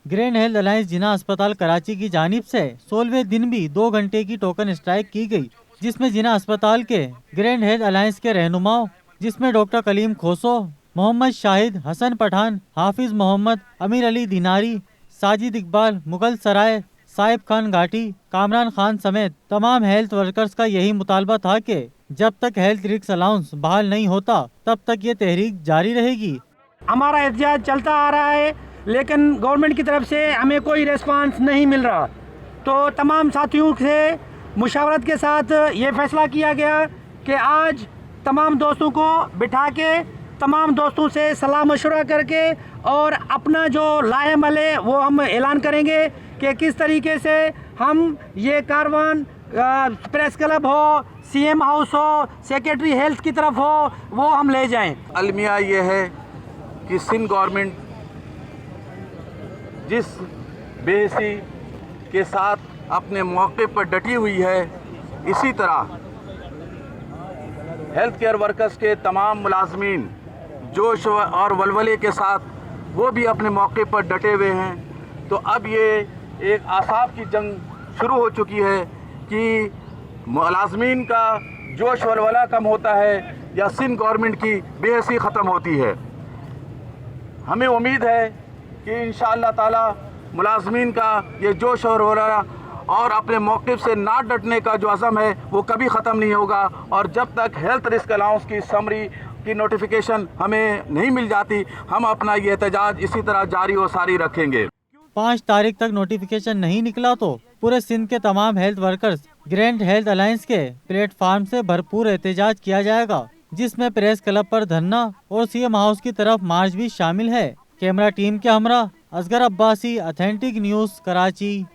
Grand health alliance जिना अस्पताल कराची की जानिब से 16वें दिन भी 2 घंटे की टोकन स्ट्राइक की गई, जिसमें जिना अस्पताल के ग्रैंड हेल्थ अलायंस के रहनुमाओं, जिसमें डॉक्टर कलीम खोसो, मोहम्मद शाहिद, हसन पठान, हाफिज मोहम्मद, अमीर अली दिनारी, साजिद इकबाल, मुगल सराय, साहिब खान घाटी, कामरान खान समेत तमाम हेल्थ वर्कर्स का यही मुतालबा था कि जब तक हेल्थ रिस्क अलाउंस बहाल नहीं होता तब तक ये तहरीक जारी रहेगी। हमारा एहतजाज चलता आ रहा है, लेकिन गवर्नमेंट की तरफ से हमें कोई रिस्पांस नहीं मिल रहा। तो तमाम साथियों से मुशावरत के साथ ये फैसला किया गया कि आज तमाम दोस्तों को बिठा के, तमाम दोस्तों से सलाह मशवरा करके और अपना जो लाएमल है वो हम ऐलान करेंगे कि किस तरीके से हम ये कारवान प्रेस क्लब हो, सीएम हाउस हो, सेक्रेटरी हेल्थ की तरफ हो, वो हम ले जाएं। अलमिया ये है कि सिंध गवर्नमेंट जिस बेहसी के साथ अपने मौके पर डटी हुई है, इसी तरह हेल्थ केयर वर्कर्स के तमाम मुलाजमीन जोश और वलवले के साथ वो भी अपने मौके पर डटे हुए हैं। तो अब ये एक आसाब की जंग शुरू हो चुकी है कि मुलाजमीन का जोश वलवला कम होता है या सिंध गवर्नमेंट की बेहसी ख़त्म होती है। हमें उम्मीद है कि इंशाअल्लाह ताला मुलाजमीन का ये जोश और वलवला और अपने मौक़िफ़ से ना डटने का जो अज़म है वो कभी ख़त्म नहीं होगा। और जब तक हेल्थ रिस्क अलाउंस की समरी की नोटिफिकेशन हमें नहीं मिल जाती, हम अपना ये एहतजाज इसी तरह जारी और सारी रखेंगे। 5 तारीख तक नोटिफिकेशन नहीं निकला तो पूरे सिंध के तमाम health workers grand health alliance के प्लेटफार्म से भरपूर एहतजाज किया जाएगा, जिसमें प्रेस क्लब पर धरना और सीएम हाउस की तरफ मार्च भी शामिल है। कैमरा टीम के हमरा असगर अब्बासी, ऑथेंटिक न्यूज़, कराची।